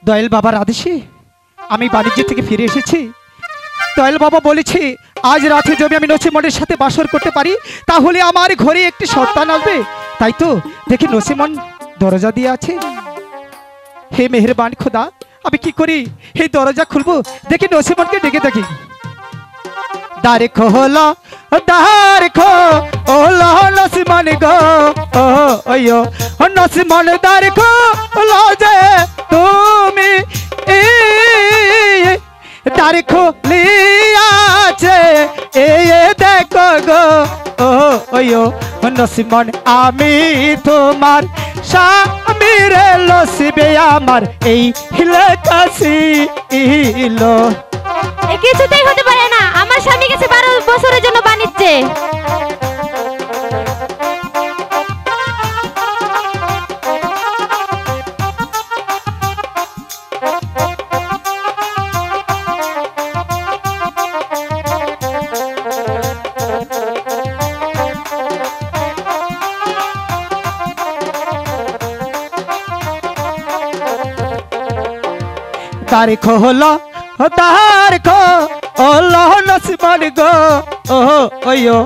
দয়াল বাবার আদেশে আমি বাণিজ্য থেকে ফিরে এসেছি। দয়াল বাবা বলেছে আজ রাতে যদি আমি নসিমনের সাথে বাসর করতে পারি তাহলে আমার ঘরে একটি সন্তান আসবে। তাই তো দেখি নসিমন দরজা দিয়ে আছে। হে মেহেরবান খোদা, আমি কি করি? এই দরজা খুলবো, দেখি নসিমনকে ডেকে দেখি। দ্বার খোলো, দ্বার খোলো নসিমন গো, ওয়ো নসিমন দ্বার খোলো যে তুমি দ্বার খুলিয়াছে এ দেখো গো, ওয়ো নসিমন আমি তোমার স্বামী রে লসিবে আমার এই হিলে কাশি ইলো। কিছুতেই হতে পারে না, আমার স্বামী গেছে 12 বছরের জন্য বাণিজ্যে। দ্বার খোলো, দ্বার খোলো নসিমন গো, ওয়ো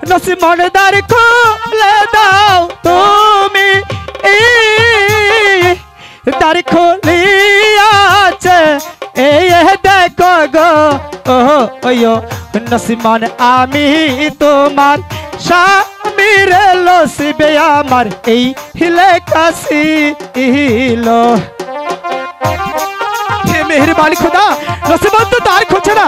নসিমন দ্বার খুলে দাও তুমি দ্বার খুলিয়াছে এই দেখো গো, ওয়ো নসিমন আমি তোমার স্বামী রে লসিবে আমার এই হিলে কাশি ইলো। মেহরবানি খুদা, নসিমন তো দ্বার খুলছে না।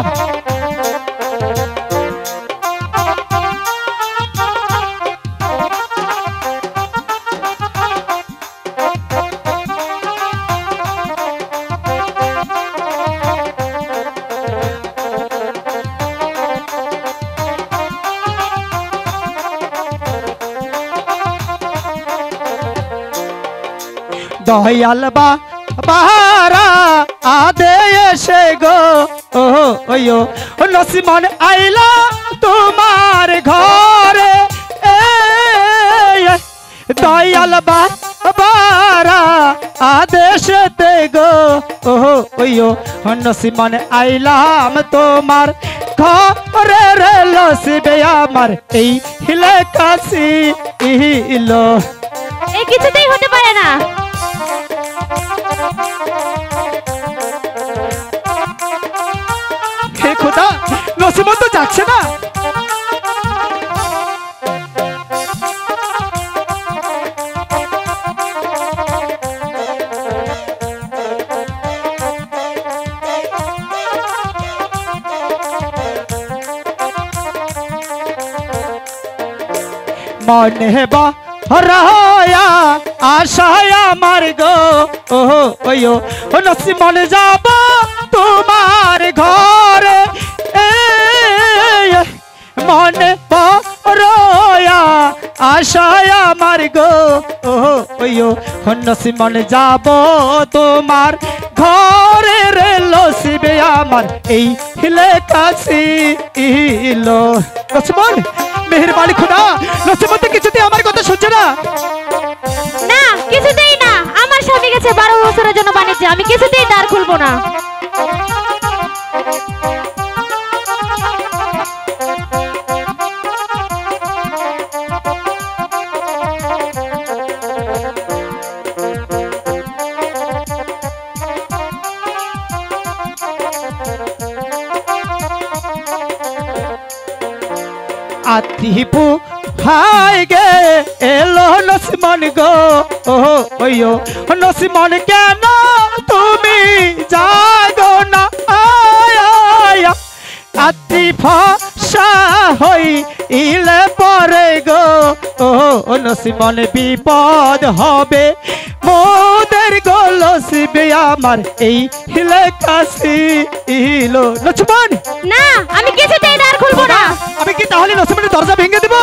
দয়াল বারা আদে এসে গো, ওয়ো নসিমন আইলা তোমার ঘরে, দয়াল বারা আদেশতে গো, ওয়ো নসিমন আইলাম তোমার ঘরে রে লসিবে আমার এই হিলে কাশি ইলো। কিছুতেই হতে পারে না। হে খোদা, নসিমন তো যাচ্ছে না। মনে বহরায়া আশায় আমার গো, ওয়ো নসিমন যাব তোমার ঘরে, মনে বহরায়া আশায় আমার গো, ওয়ো নসিমন যাব তোমার ঘরে রে লসিবে আমার এই হিলে কাশি ইলো। নসিমন মেহেরবানি খুদা, নসিমন তো কিছুতেই আমার কথা শুনছে না। না, কিছুতেই না, আমার স্বামী গেছে 12 বছরের জন্য বাণিজ্যে, আমি কিছুতেই দ্বার খুলবো না। আতিপু হাই গে এলো নসিমন গো, ওয়ো নসিমন কেন তুমি জাগো না, আতিফ হই ইলে পরে গো, নসিমন বিপদ হবে মোদের গো লসিবে আমার এই হিলে কাশি ইলো। নসিমন না, আমি কিছুতেই দ্বার খুলবো না। আমি কি তাহলে নসিমনের দরজা ভেঙে দেব?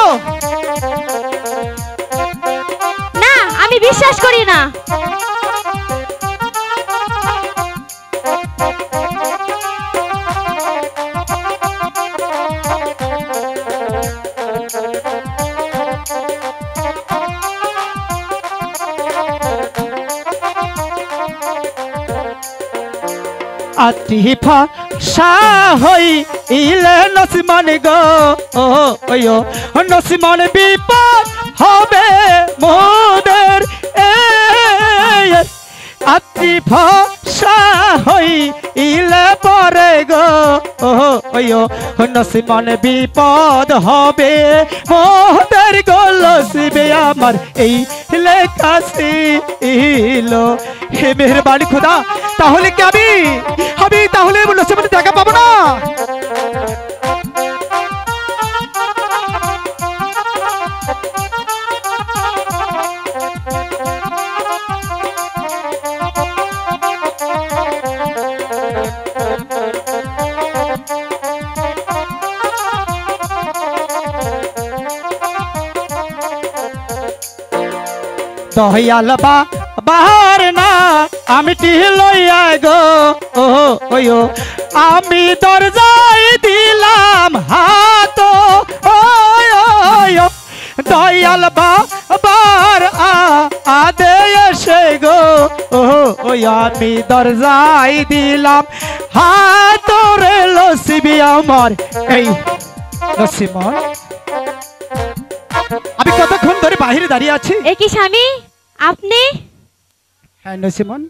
না, আমি বিশ্বাস করি না। আতি ফাশা হই ইলে নসিমন গো ওয়ো নসিমন বিপদ হবে মোদের আতি ফাশা হই ইলে পরে গো ওয়ো নসিমন বিপদ হবে মোদের গো লসিবে আমার এই লেখাসি ইলো হে মেহেরবানি খোদা তাহলে কি আমি তাহলে নসিমনে দেখা পাবো না দয়াল বাহার না আমি লইয়া গো ওয়ো আমি দরজায় দিলাম হাত দয়াল বাবার আদে এসে গো আমি দরজায় দিলাম হাত রে লসিবি আমার এই নসিমন আমি কতক্ষণ ধরে বাহিরে দাঁড়িয়ে আছি এ কি স্বামী আপনি হ্যাঁ নসিমন